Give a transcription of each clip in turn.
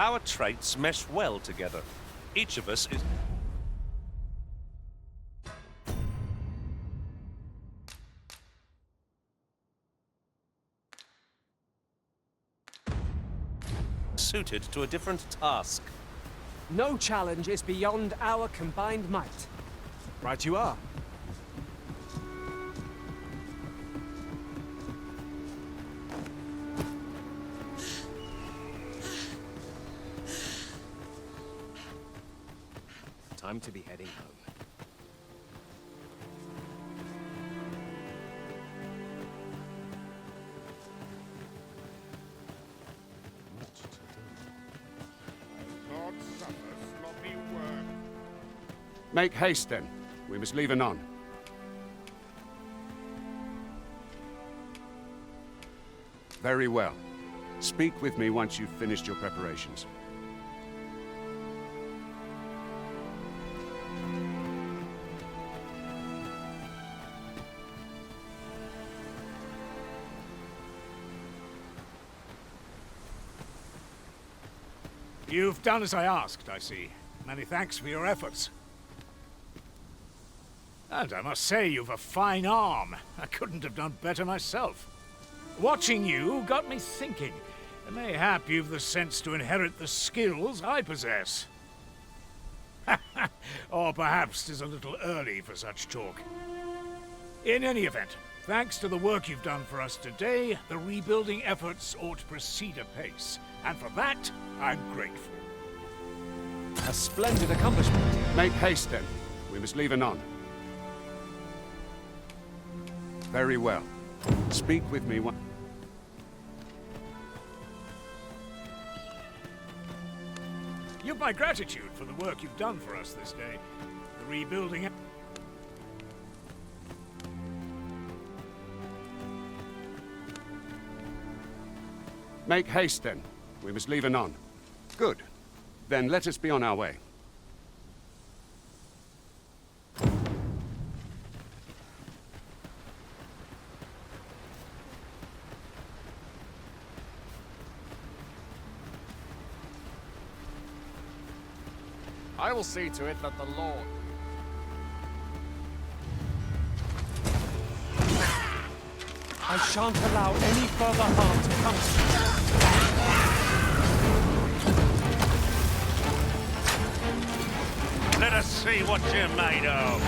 Our traits mesh well together. Each of us is... suited to a different task. No challenge is beyond our combined might. Right you are. Time to be heading home. God suffer sloppy work. Make haste, then. We must leave anon. Very well. Speak with me once you've finished your preparations. You've done as I asked, I see. Many thanks for your efforts. And I must say, you've a fine arm. I couldn't have done better myself. Watching you got me thinking. Mayhap you've the sense to inherit the skills I possess. Or perhaps 'tis a little early for such talk. In any event, thanks to the work you've done for us today, the rebuilding efforts ought to proceed apace. And for that, I'm grateful. A splendid accomplishment. Make haste, then. We must leave anon. Very well. Speak with me one... You've my gratitude for the work you've done for us this day. The rebuilding... Make haste, then. We must leave anon. Good. Then let us be on our way. I will see to it that the Lord... I shan't allow any further harm to come to you. Let us see what you're made of.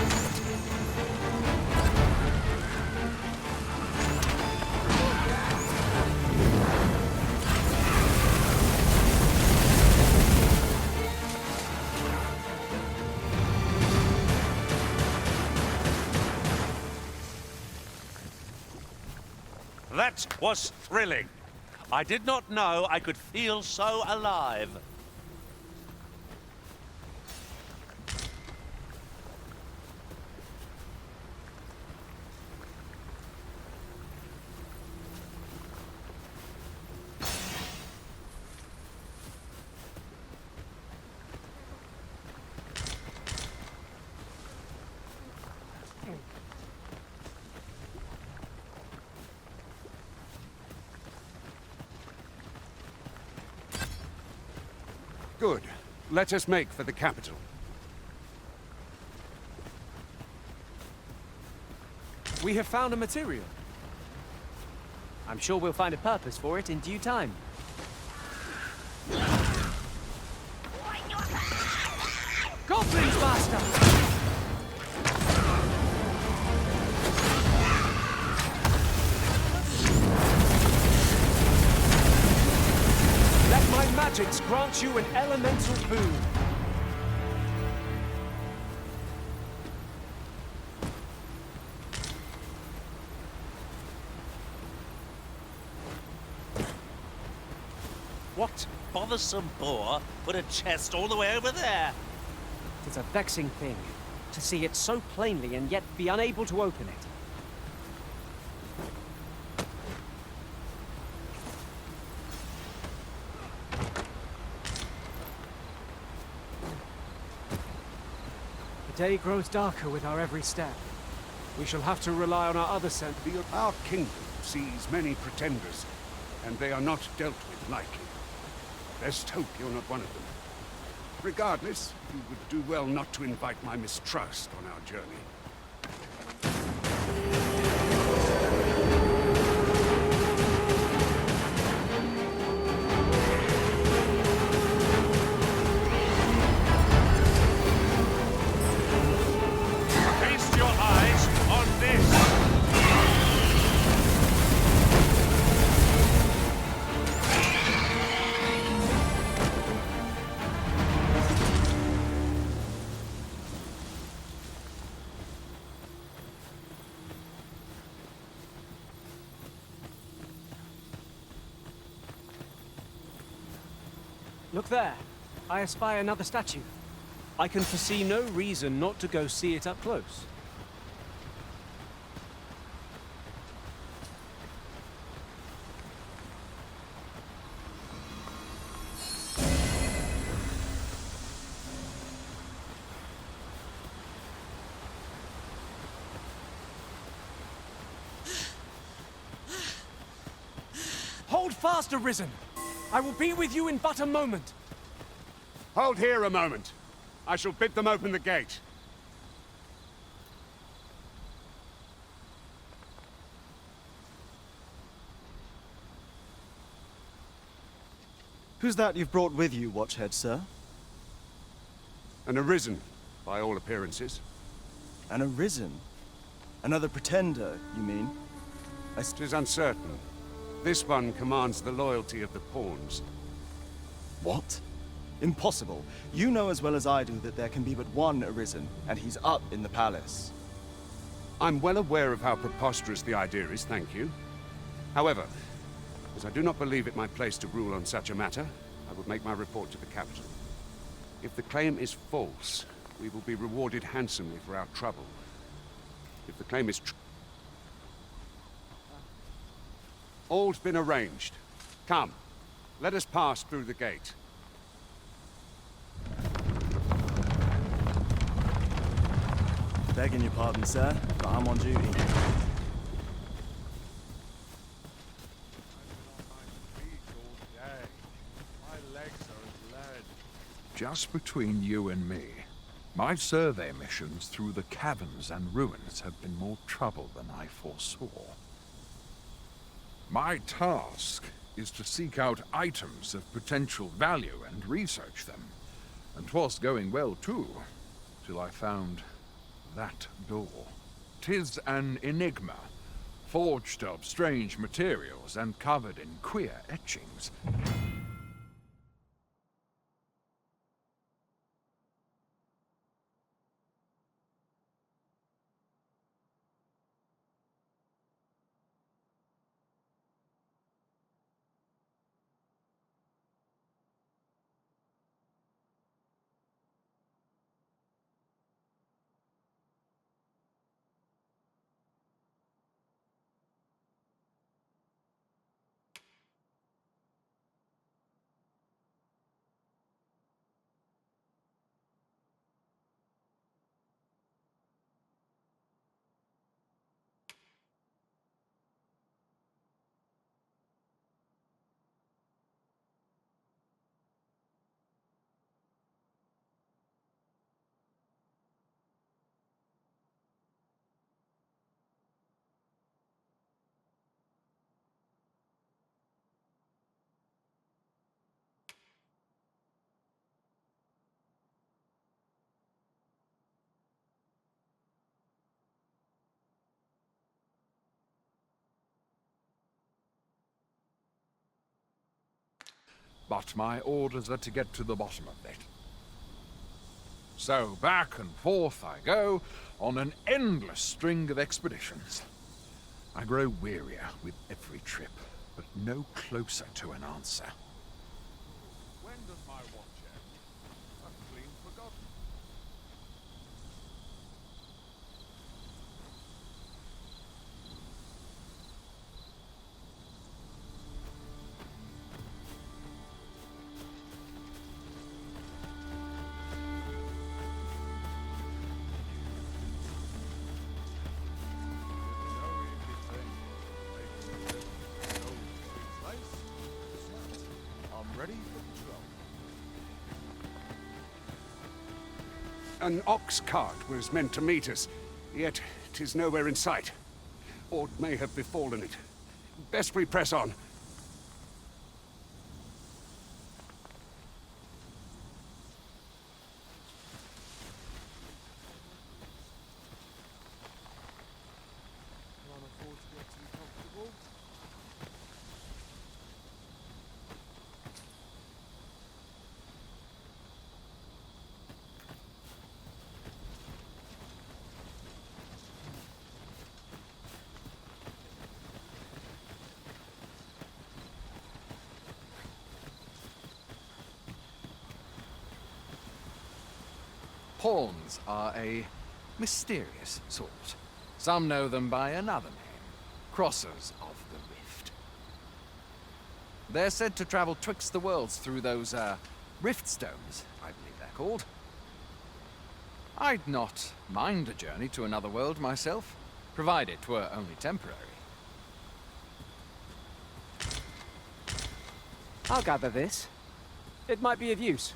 That was thrilling. I did not know I could feel so alive. Good. Let us make for the capital. We have found a material. I'm sure we'll find a purpose for it in due time. Goblins, Master! Let my magics grant you an elemental boon. What bothersome boar put a chest all the way over there? It's a vexing thing to see it so plainly and yet be unable to open it. The day grows darker with our every step. We shall have to rely on our other sense. Our kingdom sees many pretenders, and they are not dealt with lightly. Best hope you're not one of them. Regardless, you would do well not to invite my mistrust on our journey. Feast your eyes on this! Look there. I espy another statue. I can foresee no reason not to go see it up close. Hold fast, Arisen! I will be with you in but a moment. Hold here a moment. I shall bid them open the gate. Who's that you've brought with you, Watchhead, sir? An Arisen, by all appearances. An Arisen? Another pretender, you mean? It is uncertain. This one commands the loyalty of the pawns. What? Impossible. You know as well as I do that there can be but one Arisen, and he's up in the palace. I'm well aware of how preposterous the idea is, thank you. However, as I do not believe it my place to rule on such a matter, I will make my report to the capital. If the claim is false, we will be rewarded handsomely for our trouble. If the claim is true, all's been arranged. Come, let us pass through the gate. Begging your pardon, sir, but I'm on duty. Just between you and me, my survey missions through the caverns and ruins have been more trouble than I foresaw. My task is to seek out items of potential value and research them. And 'twas going well, too, till I found that door. 'Tis an enigma, forged of strange materials and covered in queer etchings. But my orders are to get to the bottom of it. So back and forth I go on an endless string of expeditions. I grow wearier with every trip, but no closer to an answer. When does my watch end? I've clean forgotten. I'm ready for the trouble. An ox cart was meant to meet us, yet 'tis nowhere in sight. Aught may have befallen it. Best we press on. Can't afford to get too comfortable. Pawns are a mysterious sort. Some know them by another name, Crossers of the Rift. They're said to travel twixt the worlds through those, rift stones, I believe they're called. I'd not mind a journey to another world myself, provided 'twere only temporary. I'll gather this. It might be of use.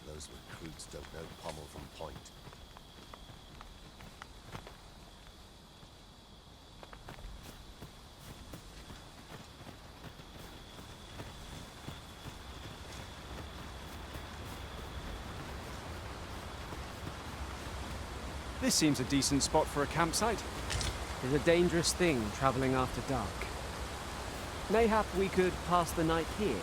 Those recruits don't know pommel from point. This seems a decent spot for a campsite. It's a dangerous thing traveling after dark. Mayhap we could pass the night here.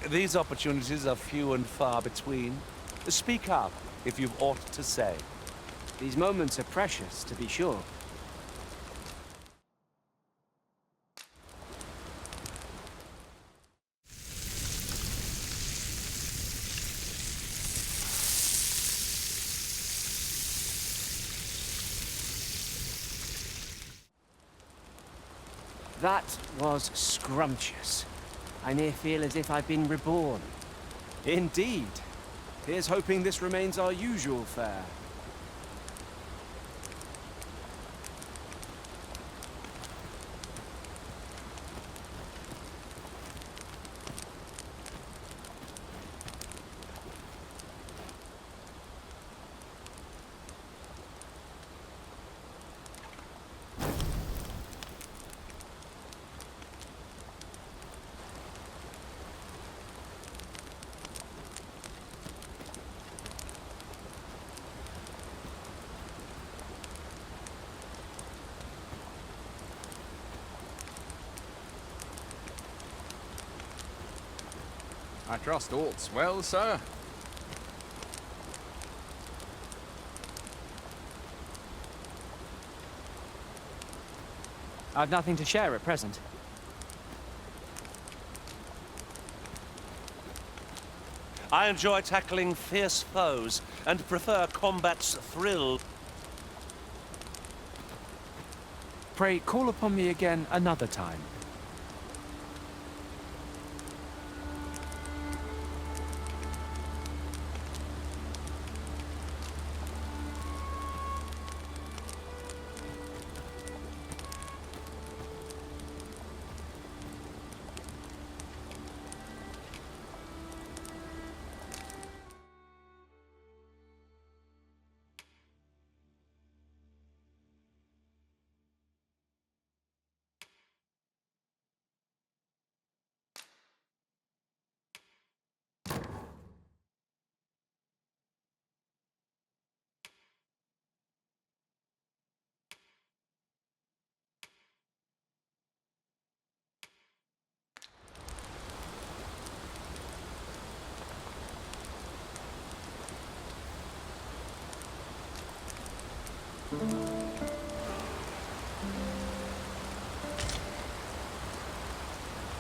These opportunities are few and far between. Speak up if you've aught to say. These moments are precious, to be sure. That was scrumptious. I near feel as if I've been reborn. Indeed. Here's hoping this remains our usual fare. I trust all's well, sir. I've nothing to share at present. I enjoy tackling fierce foes and prefer combat's thrill. Pray, call upon me again another time.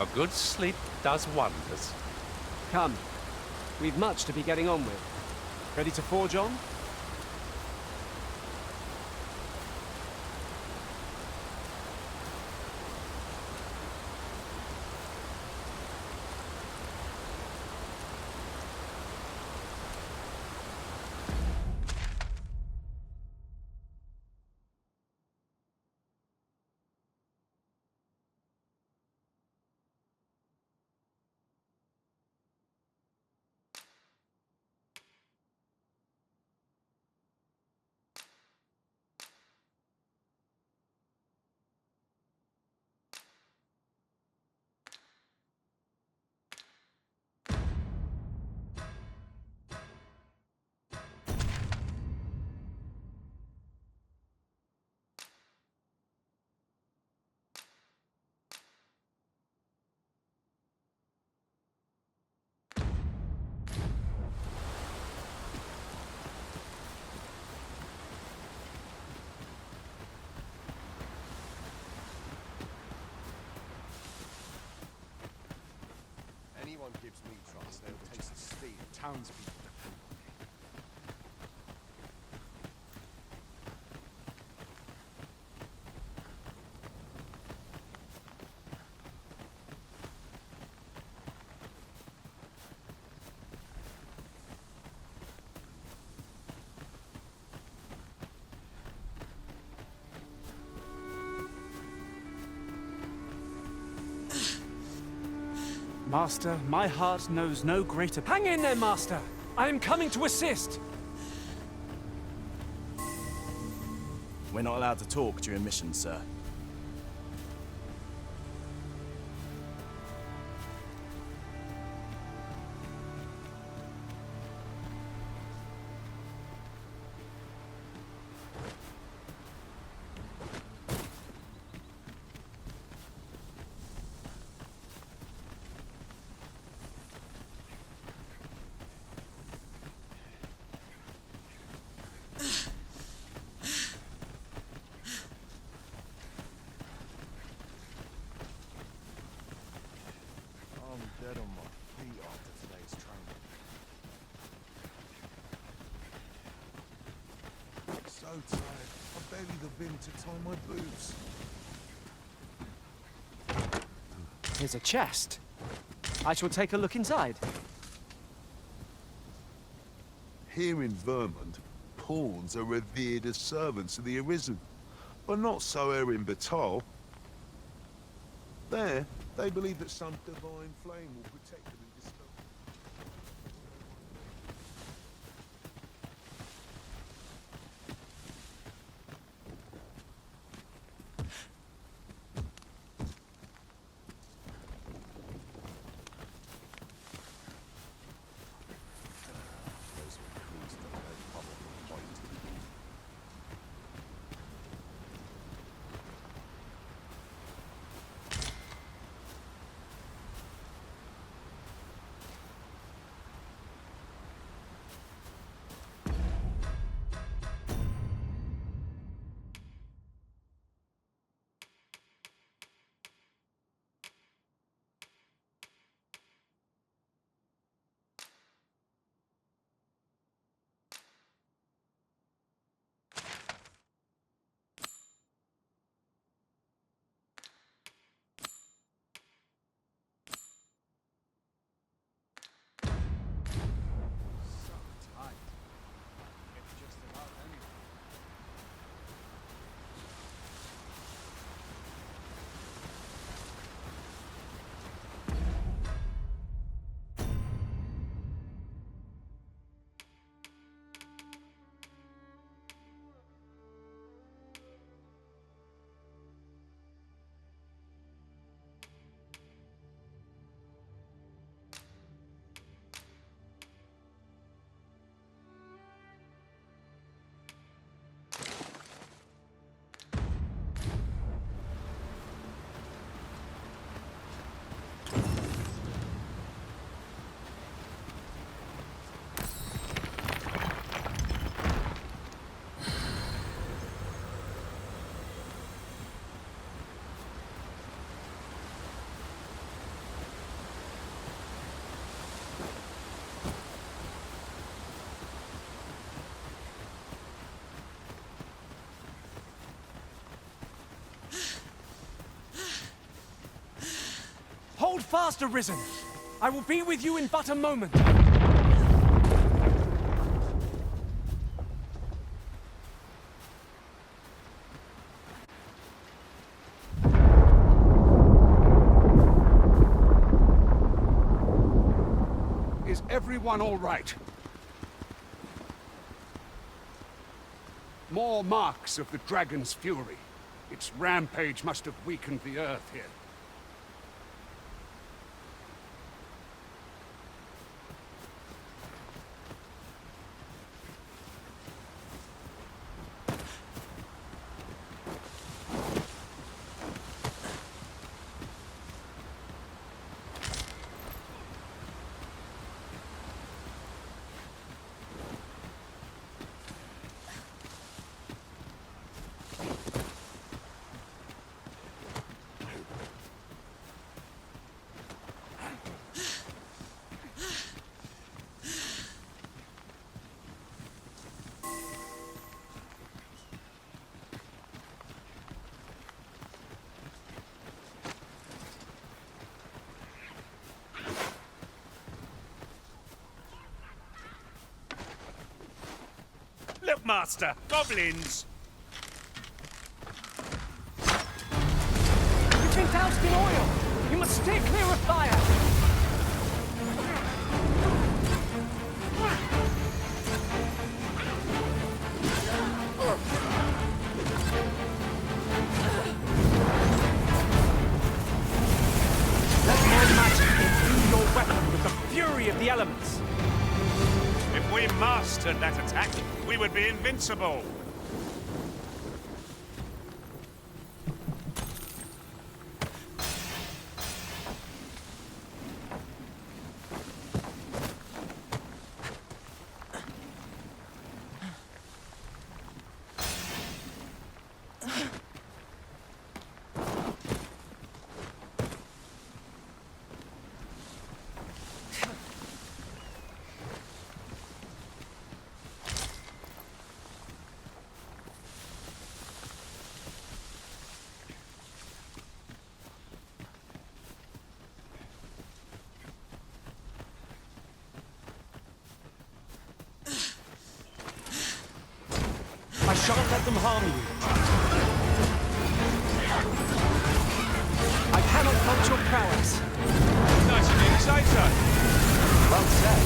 A good sleep does wonders. Come. We've much to be getting on with. Ready to forge on? Anyone gives me trust, they'll taste the steel. Townspeople depend on me. Master, my heart knows no greater... Hang in there, Master! I am coming to assist! We're not allowed to talk during missions, sir. I'm dead on my feet after today's training. So tired, I've barely the vim to tie my boots. Here's a chest. I shall take a look inside. Here in Vermont, pawns are revered as servants of the Arisen, but not so here in Batal. There, they believe that some divine flame will protect them and dispel. Those recruits don't know pommel from point. fast, Arisen! I will be with you in but a moment. Is everyone all right? More marks of the dragon's fury. Its rampage must have weakened the earth here. Look, Master! Goblins! You've been doused in oil! You must stay clear of fire! Let my magic imbue your weapon with the fury of the elements! If we mastered that attack, we would be invincible. I shan't let them harm you. I cannot fault your prowess. Nice of you to say so. Well said.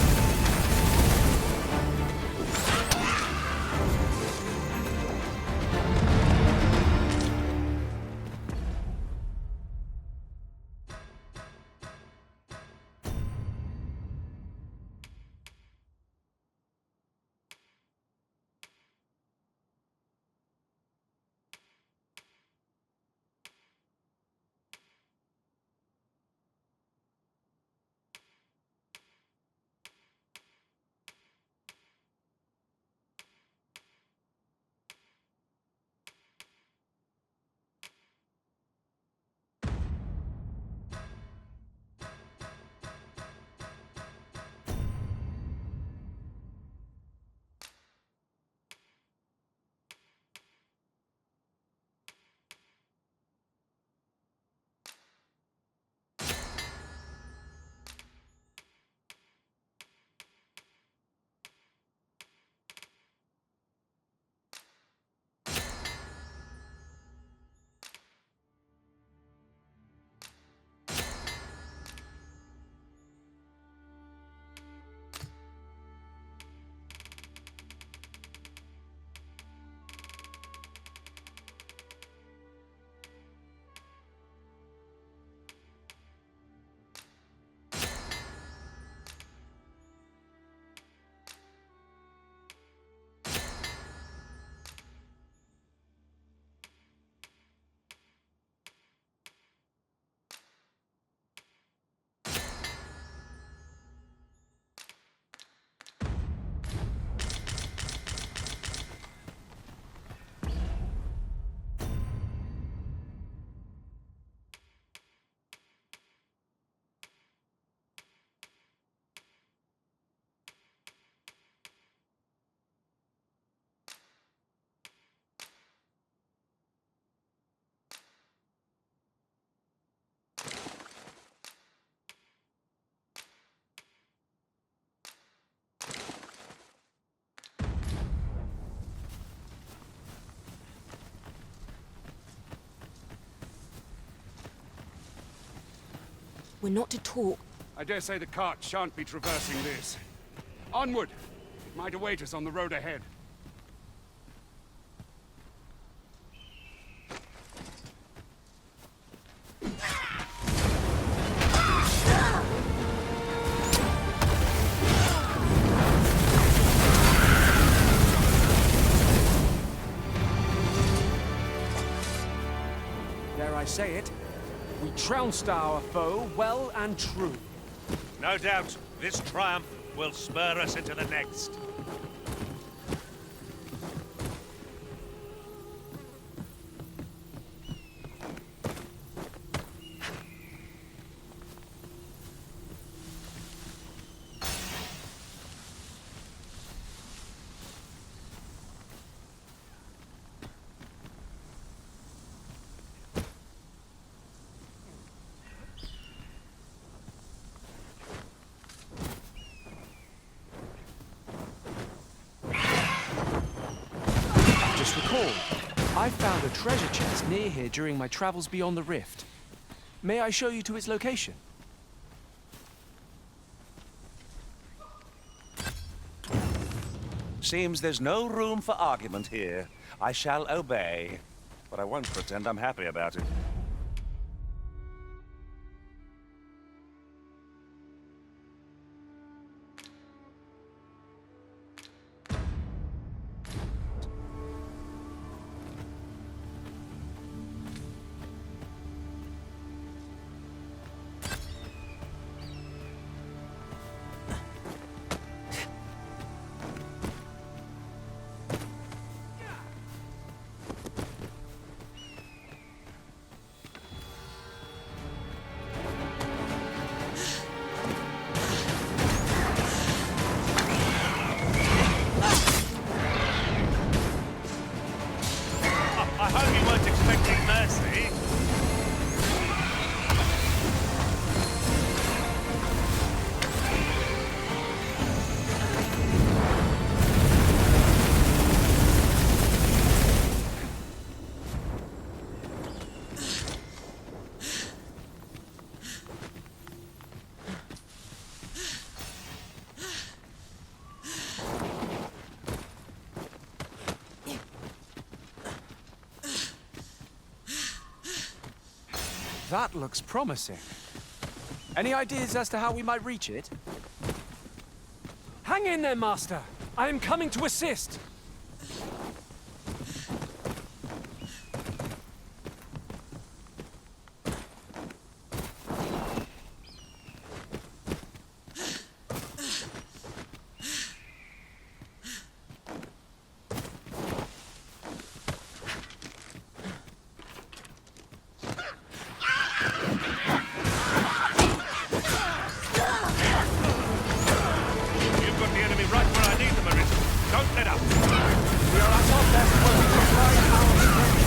We're not to talk. I dare say the cart shan't be traversing this. Onward! It might await us on the road ahead. Dare I say it? We trounced our foe well and true. No doubt, this triumph will spur us into the next. Just recall, I found a treasure chest near here during my travels beyond the rift. May I show you to its location? Seems there's no room for argument here. I shall obey. But I won't pretend I'm happy about it. I hope you weren't expecting mercy. That looks promising. Any ideas as to how we might reach it? Hang in there, Master! I am coming to assist! You've got the enemy right where I need them, Arisen. Don't let up. We are at our best when we apply our strength.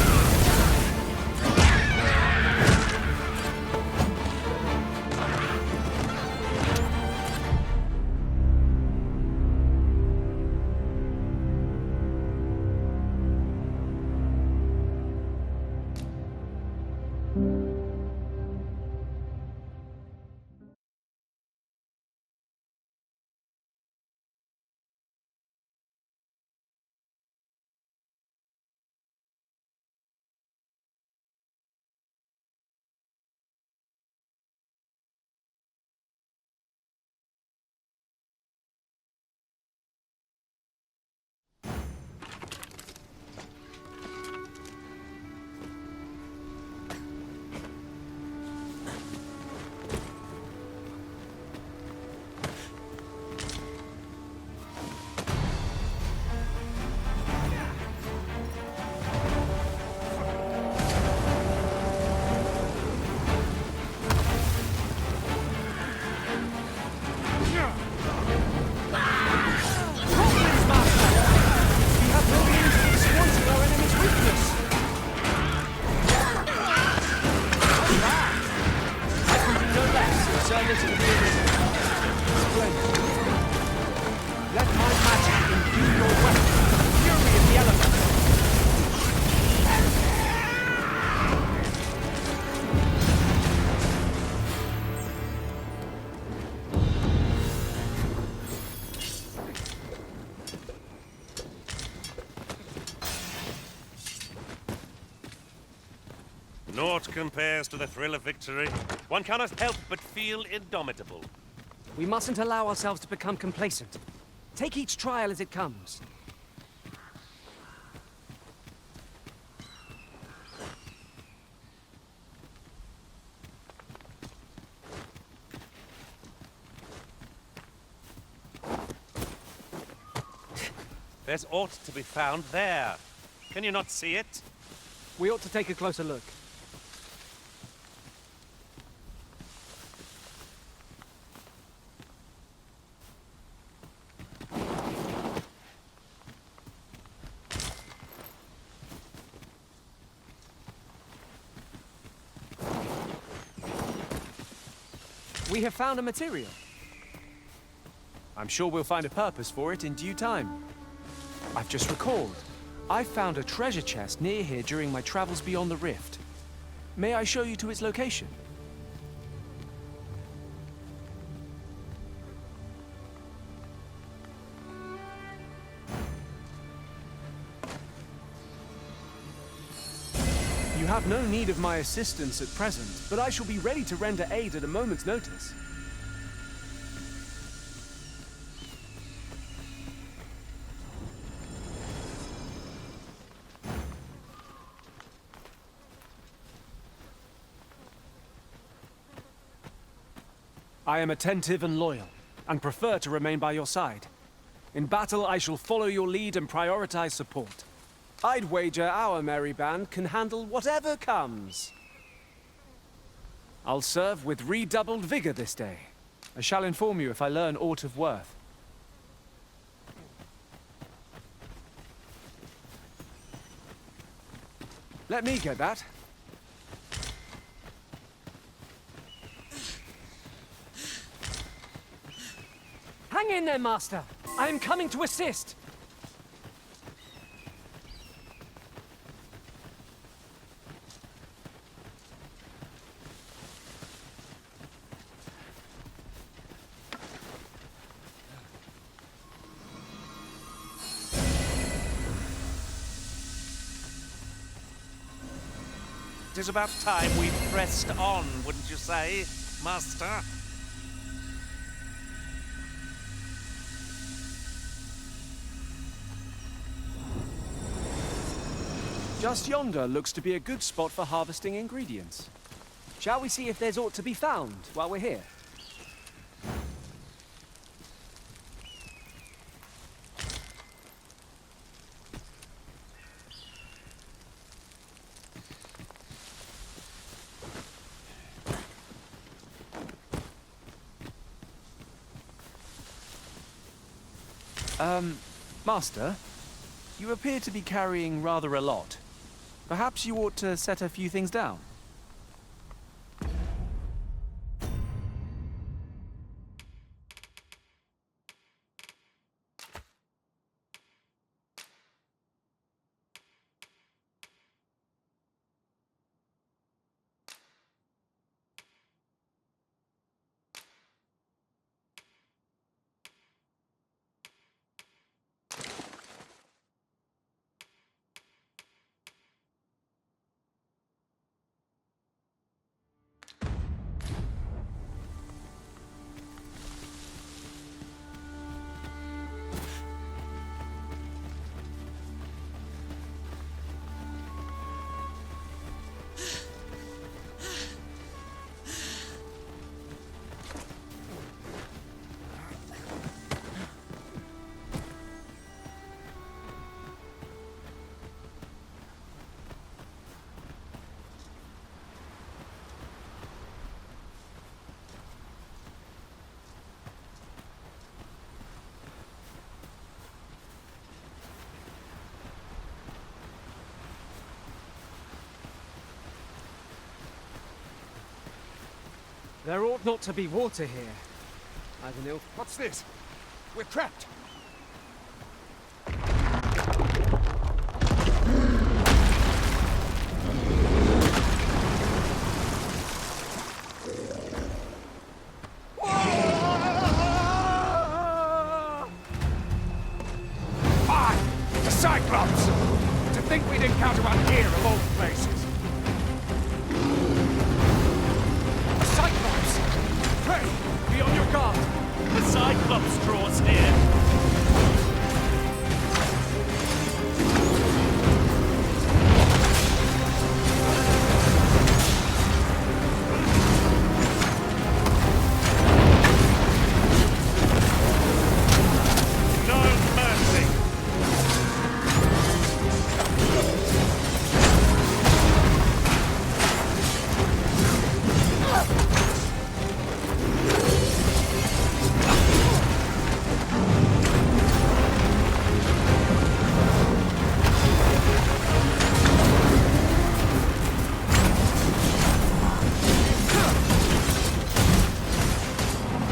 Naught compares to the thrill of victory. One cannot help but feel indomitable. We mustn't allow ourselves to become complacent. Take each trial as it comes. There's aught to be found there. Can you not see it? We ought to take a closer look. We have found a material. I'm sure we'll find a purpose for it in due time. I've just recalled. I found a treasure chest near here during my travels beyond the rift. May I show you to its location? You have no need of my assistance at present, but I shall be ready to render aid at a moment's notice. I am attentive and loyal, and prefer to remain by your side. In battle, I shall follow your lead and prioritize support. I'd wager our merry band can handle whatever comes. I'll serve with redoubled vigor this day. I shall inform you if I learn aught of worth. Let me get that. Hang in there, Master. I am coming to assist. It is about time we pressed on, wouldn't you say, Master? Just yonder looks to be a good spot for harvesting ingredients. Shall we see if there's aught to be found while we're here? Master, you appear to be carrying rather a lot. Perhaps you ought to set a few things down. There ought not to be water here. Ivanil. What's this? We're trapped. The Cyclops! To think we'd encounter one here of all places. stop straws here. No mercy.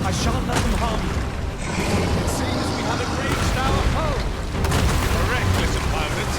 I shan't let them harm you. It seems we haven't reached our home. Reckless opponent.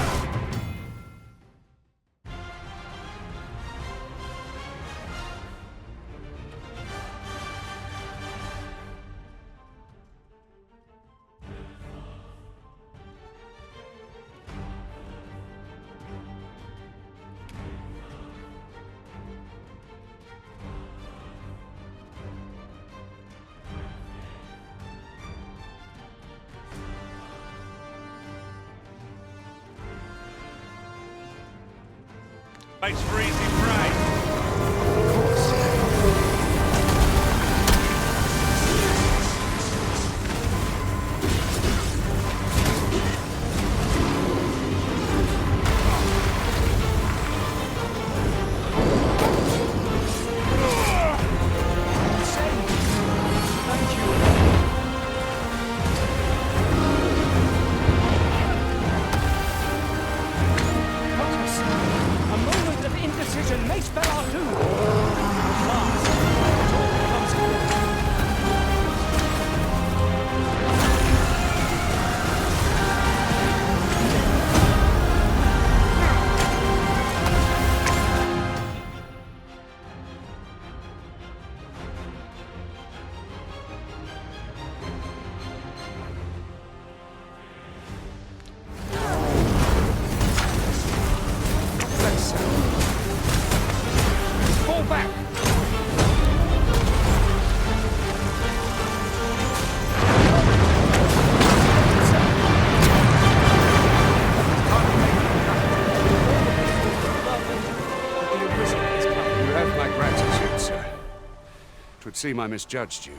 Makes for easy prey. Focus! A moment of indecision may spell our doom. At last, it all becomes clear. Fall back! You have my gratitude, sir. 'Twould seem I misjudged you.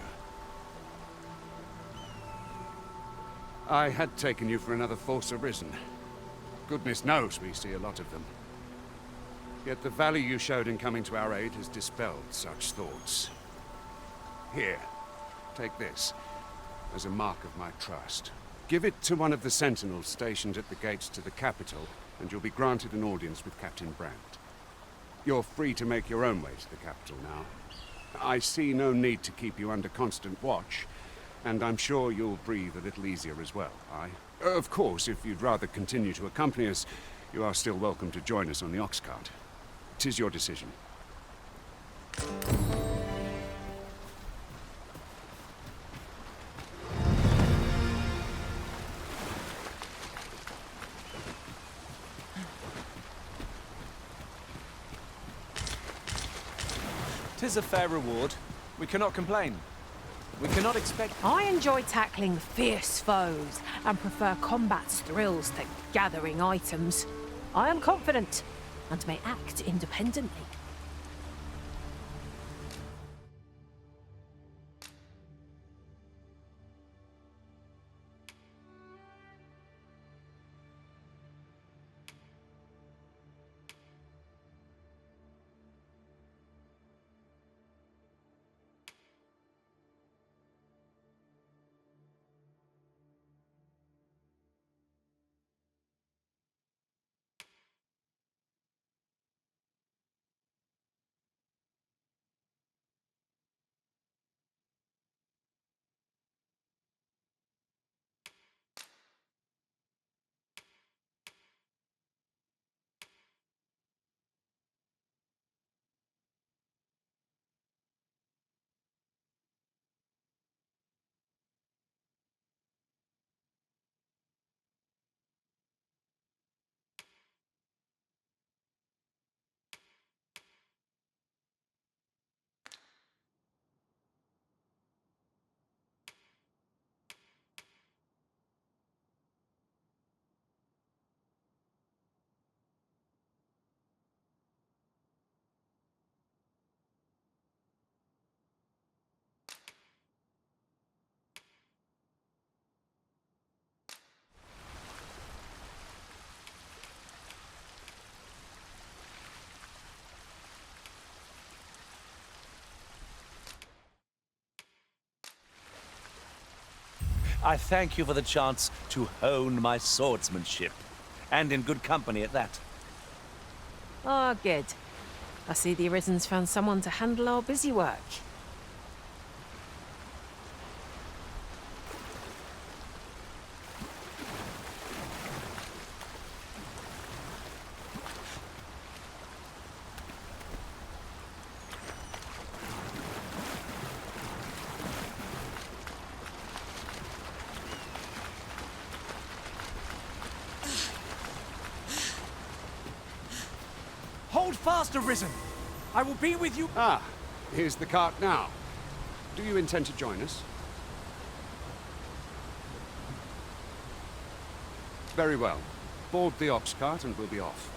I had taken you for another Force Arisen. Goodness knows we see a lot of them. Yet the value you showed in coming to our aid has dispelled such thoughts. Here, take this, as a mark of my trust. Give it to one of the sentinels stationed at the gates to the capital, and you'll be granted an audience with Captain Brandt. You're free to make your own way to the capital now. I see no need to keep you under constant watch, and I'm sure you'll breathe a little easier as well, aye? Of course, if you'd rather continue to accompany us, you are still welcome to join us on the ox cart. 'Tis your decision. Tis a fair reward. We cannot complain. We cannot expect... I enjoy tackling fierce foes and prefer combat's thrills to gathering items. I am confident and may act independently. I thank you for the chance to hone my swordsmanship. And in good company at that. Ah, good. I see the Arisen's found someone to handle our busy work. Hold fast, Arisen! I will be with you. Ah, here's the cart now. Do you intend to join us? Very well. Board the ox cart and we'll be off.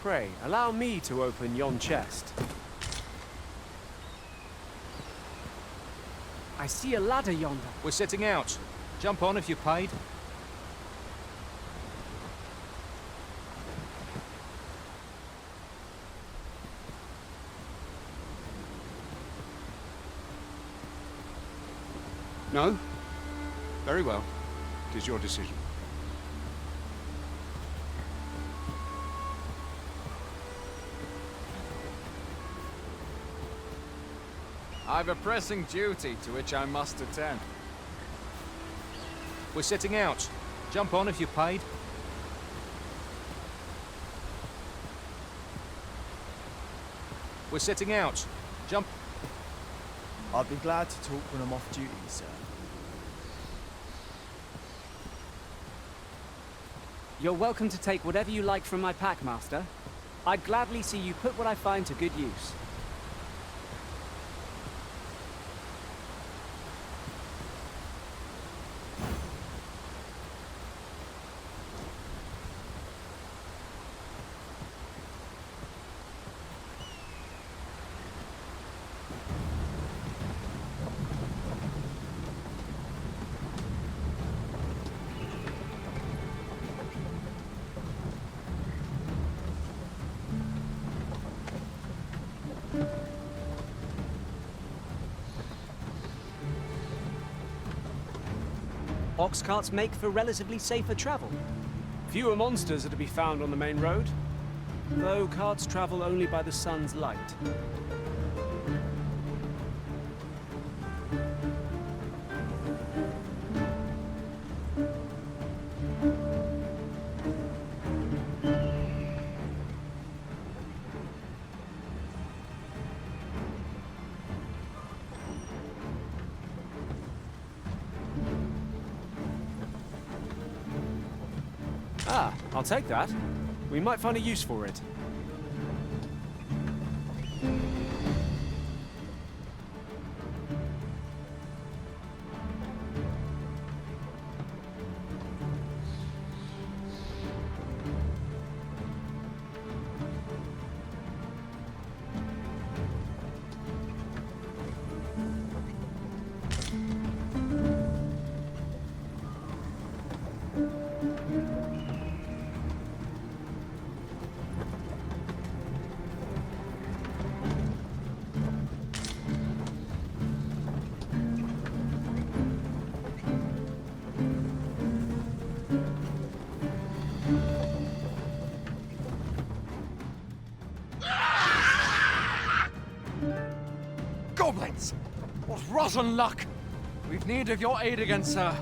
Pray, allow me to open yon chest. I see a ladder yonder. We're setting out. Jump on if you're paid. No? Very well. It is your decision. I've a pressing duty to which I must attend. We're setting out. Jump on if you're paid. We're setting out. Jump. I'd be glad to talk when I'm off duty, sir. You're welcome to take whatever you like from my pack, Master. I'd gladly see you put what I find to good use. Ox carts make for relatively safer travel. Fewer monsters are to be found on the main road, though carts travel only by the sun's light. Ah, I'll take that. We might find a use for it. Goblins! What rotten luck! We've need of your aid again, sir.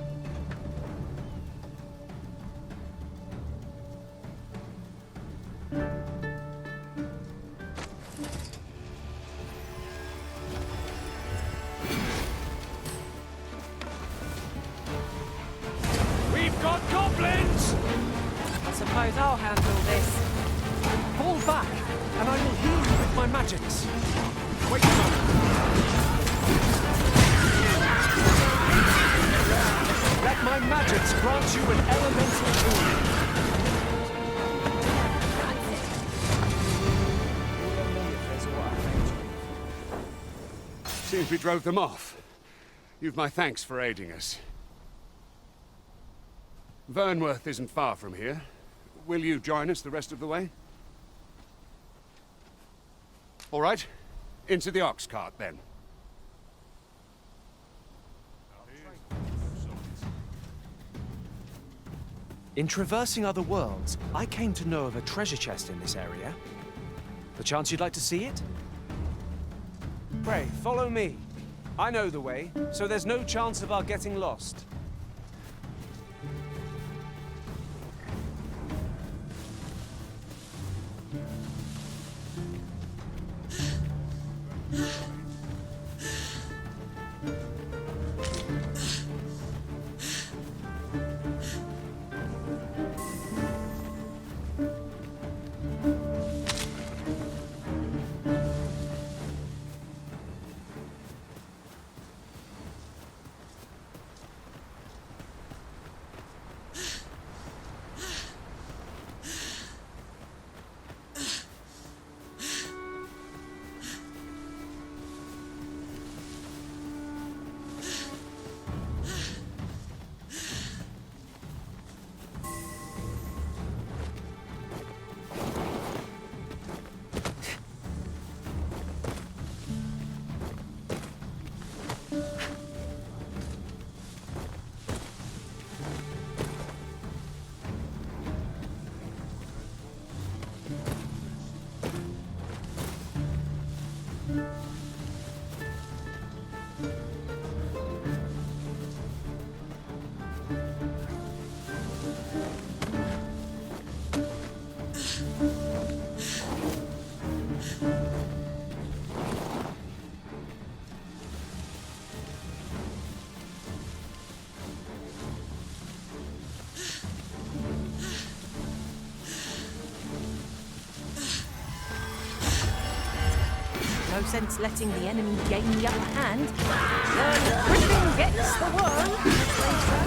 We've got goblins! I suppose I'll handle this. Fall back, and I will heal you with my magics. Wait a moment. Let my magics grant you an elemental boon. Seems we drove them off. You've my thanks for aiding us. Vernworth isn't far from here. Will you join us the rest of the way? All right. Into the ox cart, then. In traversing other worlds, I came to know of a treasure chest in this area. Perchance you'd like to see it? Pray, follow me. I know the way, so there's no chance of our getting lost. No sense letting the enemy gain the upper hand. Griffin gets the worm, as they say.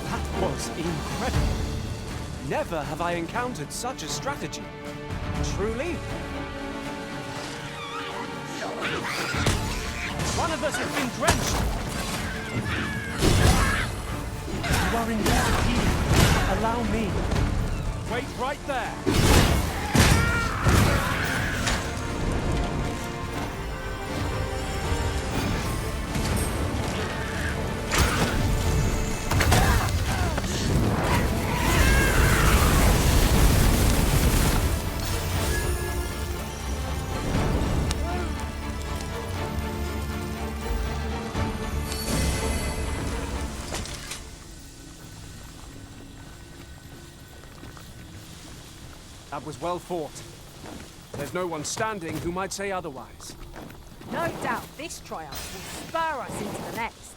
That was incredible. Never have I encountered such a strategy. Truly? One of us has been drenched! You are in need of healing. Allow me. Wait right there. That was well fought. There's no one standing who might say otherwise. No doubt this triumph will spur us into the next.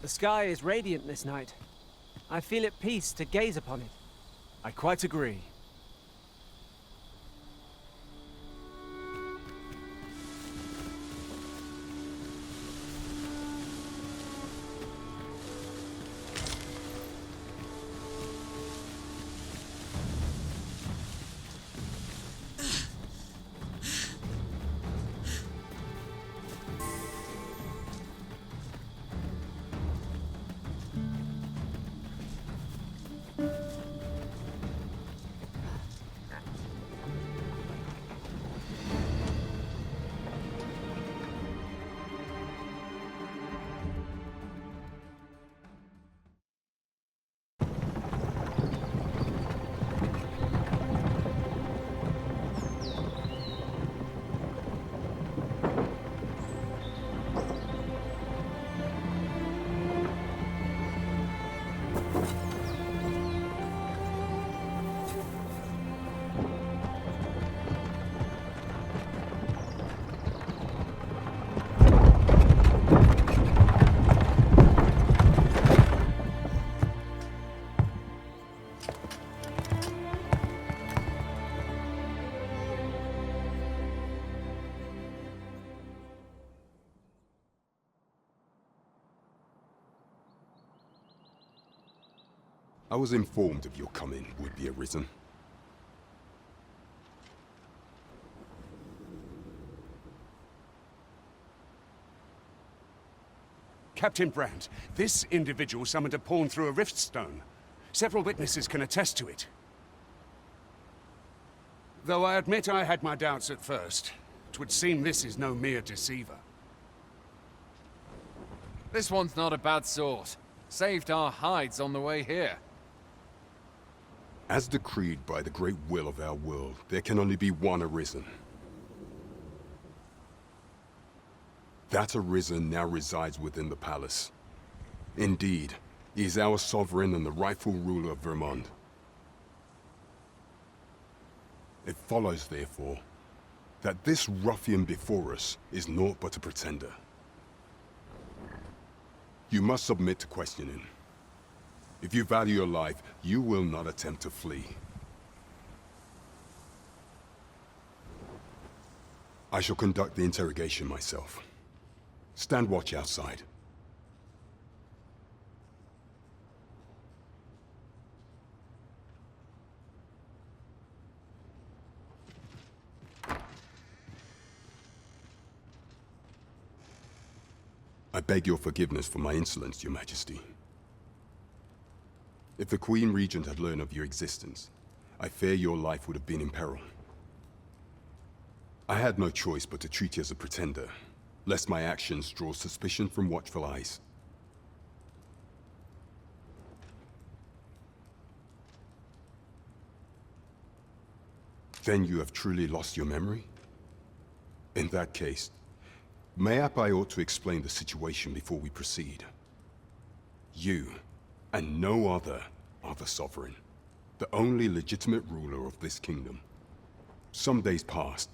The sky is radiant this night. I feel at peace to gaze upon it. I quite agree. I was informed of your coming, would-be Arisen. Captain Brandt, this individual summoned a pawn through a rift stone. Several witnesses can attest to it. Though I admit I had my doubts at first, it would seem this is no mere deceiver. This one's not a bad sort. Saved our hides on the way here. As decreed by the great will of our world, there can only be one Arisen. That Arisen now resides within the palace. Indeed, he is our sovereign and the rightful ruler of Vermont. It follows, therefore, that this ruffian before us is naught but a pretender. You must submit to questioning. If you value your life, you will not attempt to flee. I shall conduct the interrogation myself. Stand watch outside. I beg your forgiveness for my insolence, Your Majesty. If the Queen Regent had learned of your existence, I fear your life would have been in peril. I had no choice but to treat you as a pretender, lest my actions draw suspicion from watchful eyes. Then you have truly lost your memory? In that case, mayhap I ought to explain the situation before we proceed. You, and no other, are the Sovereign, the only legitimate ruler of this kingdom. Some days past,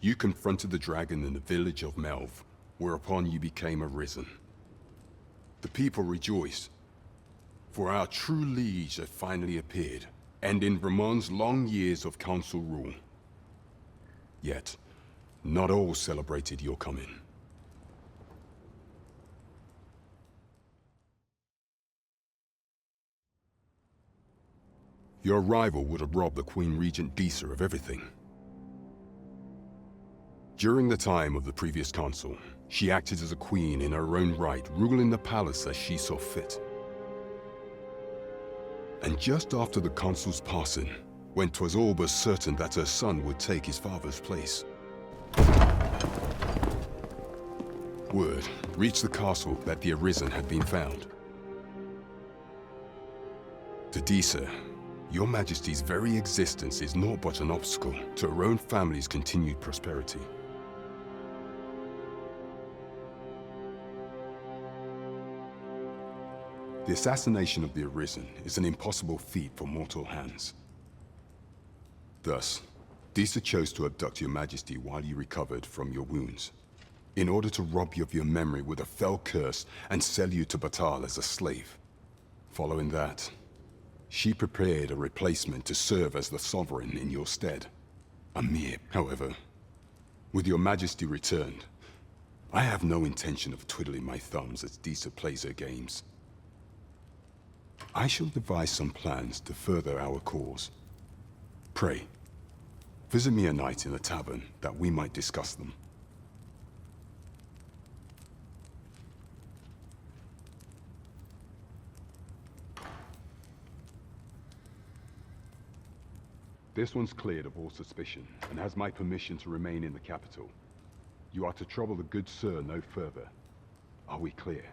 you confronted the dragon in the village of Melv, whereupon you became Arisen. The people rejoiced, for our true liege had finally appeared, ending Vermont's long years of council rule. Yet, not all celebrated your coming. Your arrival would have robbed the Queen Regent Disa of everything. During the time of the previous council, she acted as a queen in her own right, ruling the palace as she saw fit. And just after the consul's passing, when 'twas all but certain that her son would take his father's place, word reached the castle that the Arisen had been found. To Disa, Your Majesty's very existence is naught but an obstacle to her own family's continued prosperity. The assassination of the Arisen is an impossible feat for mortal hands. Thus, Disa chose to abduct Your Majesty while you recovered from your wounds, in order to rob you of your memory with a fell curse and sell you to Batal as a slave. Following that, she prepared a replacement to serve as the Sovereign in your stead. Amir, however, with Your Majesty returned, I have no intention of twiddling my thumbs as Disa plays her games. I shall devise some plans to further our cause. Pray, visit me a night in the tavern that we might discuss them. This one's cleared of all suspicion, and has my permission to remain in the capital. You are to trouble the good sir no further. Are we clear?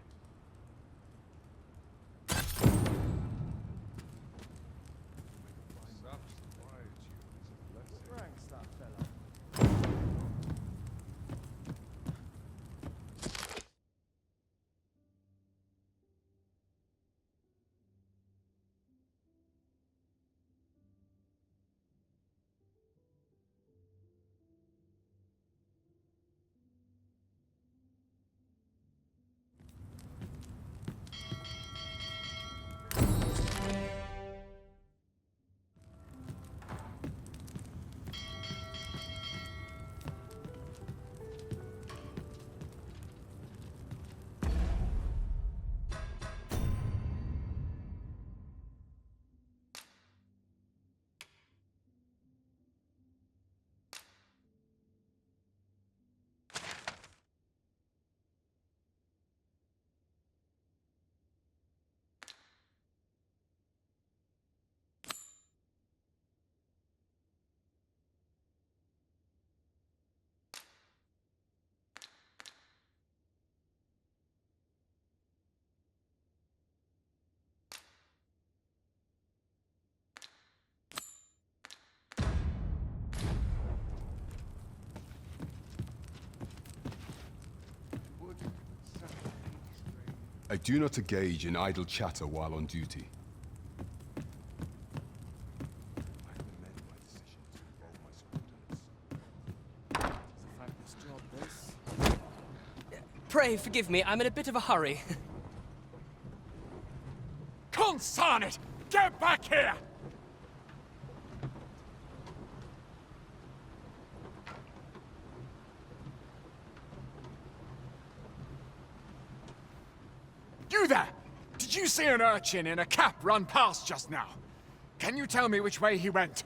I do not engage in idle chatter while on duty. Pray forgive me, I'm in a bit of a hurry. Consign it! Get back here! You there! Did you see an urchin in a cap run past just now? Can you tell me which way he went?